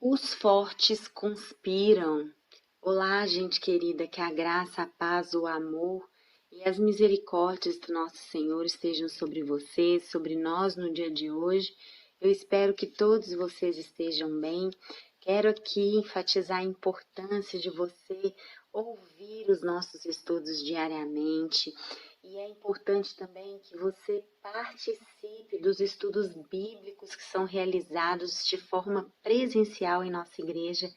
Os fortes conspiram. Olá, gente querida, que a graça, a paz, o amor e as misericórdias do nosso Senhor estejam sobre vocês, sobre nós no dia de hoje. Eu espero que todos vocês estejam bem. Quero aqui enfatizar a importância de você ouvir os nossos estudos diariamente. E é importante também que você participe dos estudos bíblicos que são realizados de forma presencial em nossa igreja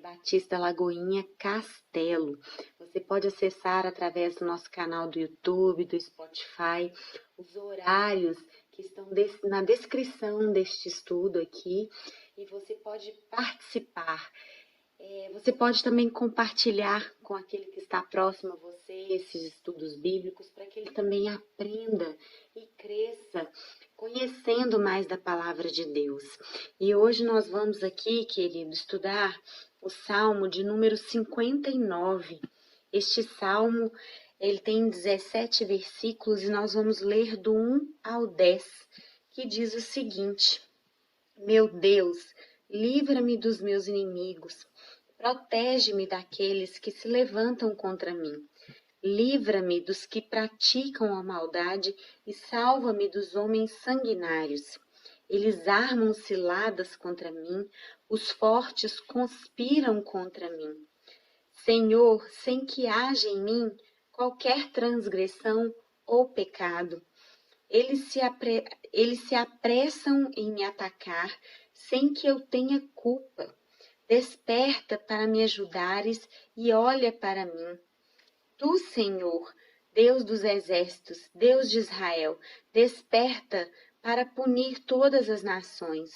Batista Lagoinha Castelo. Você pode acessar através do nosso canal do YouTube, do Spotify, os horários que estão na descrição deste estudo aqui e você pode participar. Você pode também compartilhar com aquele que está próximo a você esses estudos bíblicos para que ele também aprenda e cresça conhecendo mais da palavra de Deus. E hoje nós vamos aqui, querido, estudar o Salmo de número 59. Este Salmo, ele tem 17 versículos e nós vamos ler do 1 ao 10, que diz o seguinte: Meu Deus, livra-me dos meus inimigos. Protege-me daqueles que se levantam contra mim. Livra-me dos que praticam a maldade e salva-me dos homens sanguinários. Eles armam ciladas contra mim, os fortes conspiram contra mim. Senhor, sem que haja em mim qualquer transgressão ou pecado, eles se apressam em me atacar sem que eu tenha culpa. Desperta para me ajudares e olha para mim. Tu, Senhor, Deus dos exércitos, Deus de Israel, desperta para punir todas as nações.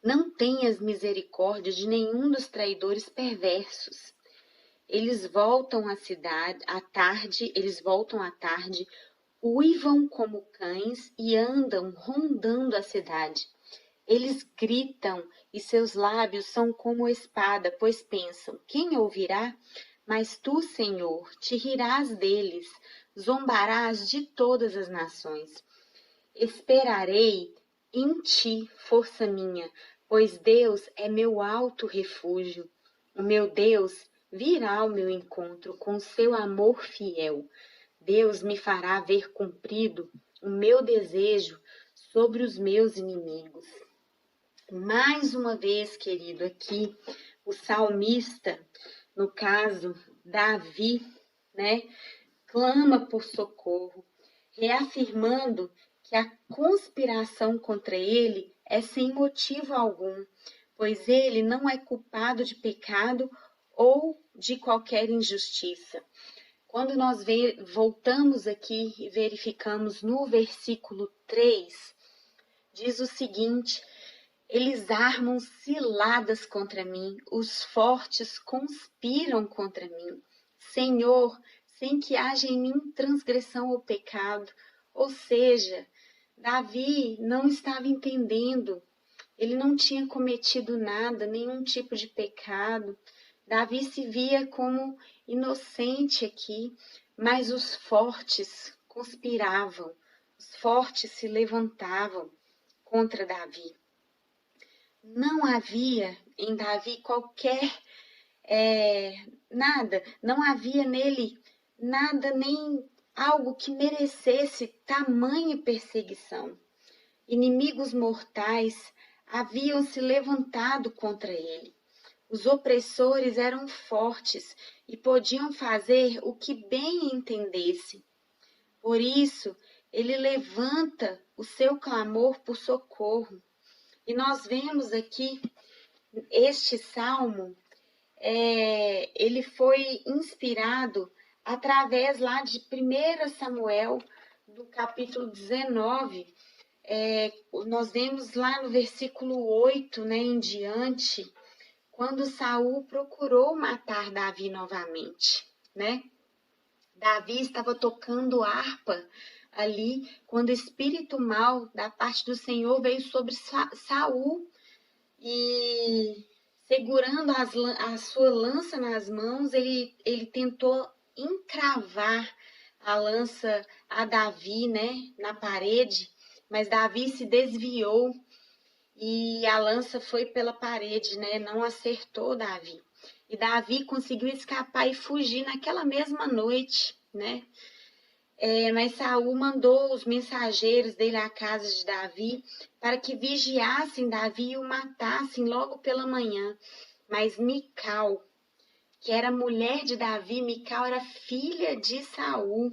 Não tenhas misericórdia de nenhum dos traidores perversos. Eles voltam à tarde, uivam como cães e andam rondando a cidade. Eles gritam e seus lábios são como espada, pois pensam, quem ouvirá? Mas tu, Senhor, te rirás deles, zombarás de todas as nações. Esperarei em ti, força minha, pois Deus é meu alto refúgio. O meu Deus virá ao meu encontro com seu amor fiel. Deus me fará ver cumprido o meu desejo sobre os meus inimigos. Mais uma vez, querido, aqui o salmista, no caso Davi, clama por socorro, reafirmando que a conspiração contra ele é sem motivo algum, pois ele não é culpado de pecado ou de qualquer injustiça. Quando nós voltamos aqui e verificamos no versículo 3, diz o seguinte: eles armam ciladas contra mim, os fortes conspiram contra mim. Senhor, sem que haja em mim transgressão ou pecado. Ou seja, Davi não estava entendendo, ele não tinha cometido nada, nenhum tipo de pecado. Davi se via como inocente aqui, mas os fortes conspiravam, os fortes se levantavam contra Davi. Não havia em Davi nada, não havia nele nada, nem algo que merecesse tamanha perseguição. Inimigos mortais haviam se levantado contra ele. Os opressores eram fortes e podiam fazer o que bem entendesse. Por isso, ele levanta o seu clamor por socorro. E nós vemos aqui, este salmo, ele foi inspirado através lá de 1 Samuel, do capítulo 19. Nós vemos lá no versículo 8, em diante, quando Saul procurou matar Davi novamente, Davi estava tocando harpa ali, quando o espírito mal da parte do Senhor veio sobre Saul e, segurando a sua lança nas mãos, ele tentou encravar a lança a Davi, na parede, mas Davi se desviou e a lança foi pela parede, né? Não acertou Davi. E Davi conseguiu escapar e fugir naquela mesma noite, né? Mas Saul mandou os mensageiros dele à casa de Davi para que vigiassem Davi e o matassem logo pela manhã. Mas Mical, que era mulher de Davi, Mical era filha de Saul,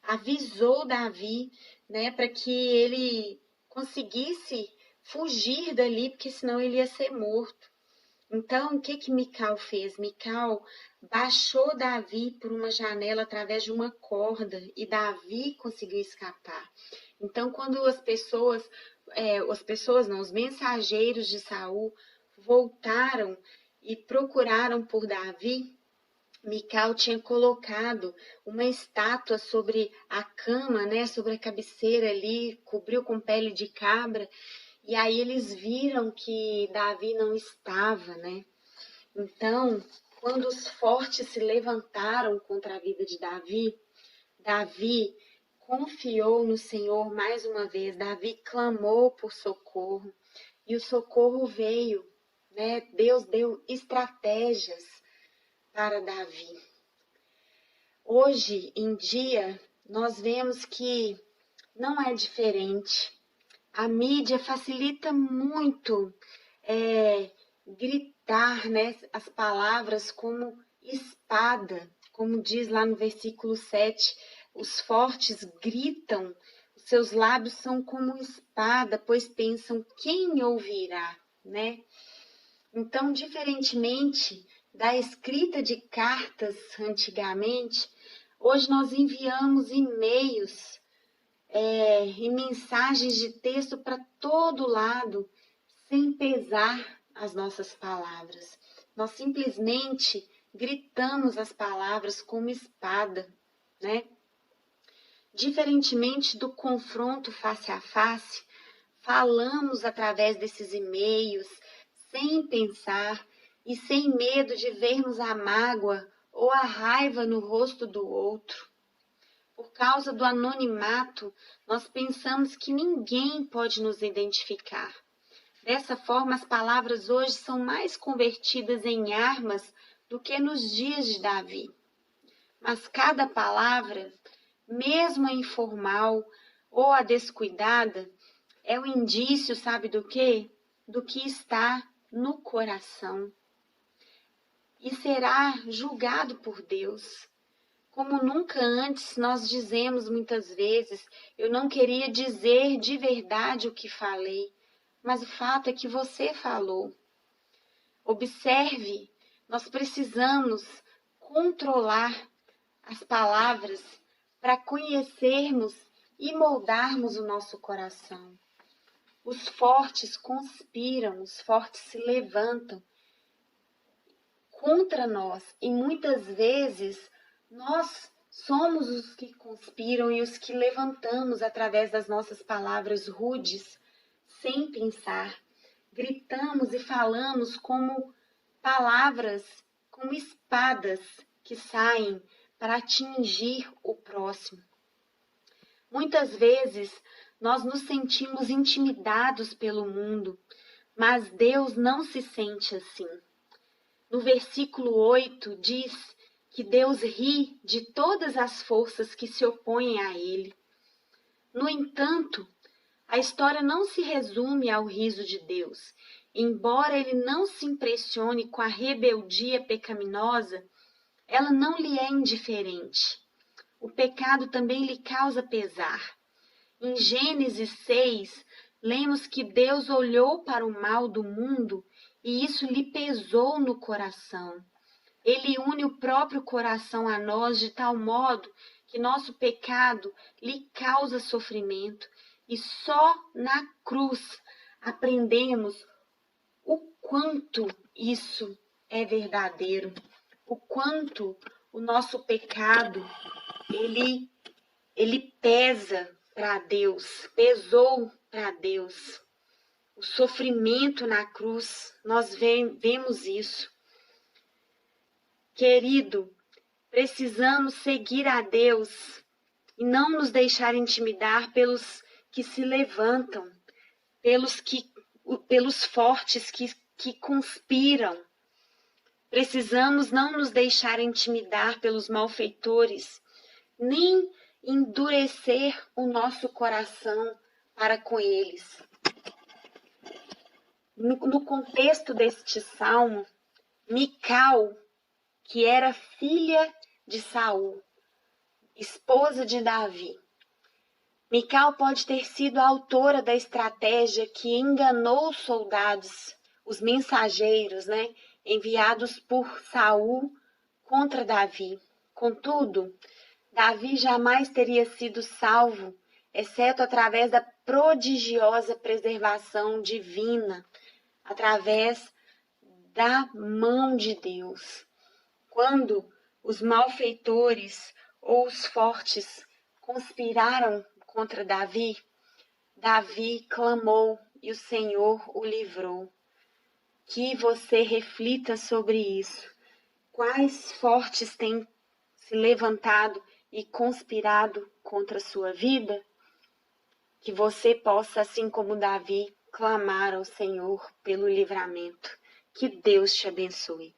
avisou Davi, né, para que ele conseguisse fugir dali, porque senão ele ia ser morto. Então, o que Mical fez? Mical baixou Davi por uma janela através de uma corda e Davi conseguiu escapar. Então, quando os mensageiros de Saul voltaram e procuraram por Davi, Mical tinha colocado uma estátua sobre a cama, né, sobre a cabeceira ali, cobriu com pele de cabra. E aí eles viram que Davi não estava, né? Então, quando os fortes se levantaram contra a vida de Davi, Davi confiou no Senhor mais uma vez. Davi clamou por socorro e o socorro veio, né? Deus deu estratégias para Davi. Hoje em dia, nós vemos que não é diferente. A mídia facilita muito gritar, né, as palavras como espada, como diz lá no versículo 7, os fortes gritam, os seus lábios são como espada, pois pensam quem ouvirá, né? Então, diferentemente da escrita de cartas antigamente, hoje nós enviamos e-mails e mensagens de texto para todo lado, sem pesar as nossas palavras. Nós simplesmente gritamos as palavras como espada, né? Diferentemente do confronto face a face, falamos através desses e-mails, sem pensar e sem medo de vermos a mágoa ou a raiva no rosto do outro. Por causa do anonimato, nós pensamos que ninguém pode nos identificar. Dessa forma, as palavras hoje são mais convertidas em armas do que nos dias de Davi. Mas cada palavra, mesmo a informal ou a descuidada, é um indício, sabe do quê? Do que está no coração. E será julgado por Deus. Como nunca antes, nós dizemos muitas vezes, eu não queria dizer de verdade o que falei, mas o fato é que você falou. Observe, nós precisamos controlar as palavras para conhecermos e moldarmos o nosso coração. Os fortes conspiram, os fortes se levantam contra nós e muitas vezes nós somos os que conspiram e os que levantamos através das nossas palavras rudes, sem pensar. Gritamos e falamos como palavras, como espadas que saem para atingir o próximo. Muitas vezes nós nos sentimos intimidados pelo mundo, mas Deus não se sente assim. No versículo 8 diz que Deus ri de todas as forças que se opõem a ele. No entanto, a história não se resume ao riso de Deus. Embora ele não se impressione com a rebeldia pecaminosa, ela não lhe é indiferente. O pecado também lhe causa pesar. Em Gênesis 6, lemos que Deus olhou para o mal do mundo e isso lhe pesou no coração. Ele une o próprio coração a nós de tal modo que nosso pecado lhe causa sofrimento. E só na cruz aprendemos o quanto isso é verdadeiro, o quanto o nosso pecado, ele pesa para Deus, pesou para Deus. O sofrimento na cruz, nós vemos isso. Querido, precisamos seguir a Deus e não nos deixar intimidar pelos que se levantam, pelos que pelos fortes que conspiram. Precisamos não nos deixar intimidar pelos malfeitores, nem endurecer o nosso coração para com eles. No contexto deste salmo, Mical, que era filha de Saul, esposa de Davi, Mical pode ter sido a autora da estratégia que enganou os soldados, os mensageiros, enviados por Saul contra Davi. Contudo, Davi jamais teria sido salvo, exceto através da prodigiosa preservação divina, através da mão de Deus. Quando os malfeitores ou os fortes conspiraram contra Davi, Davi clamou e o Senhor o livrou. Que você reflita sobre isso. Quais fortes têm se levantado e conspirado contra a sua vida? Que você possa, assim como Davi, clamar ao Senhor pelo livramento. Que Deus te abençoe.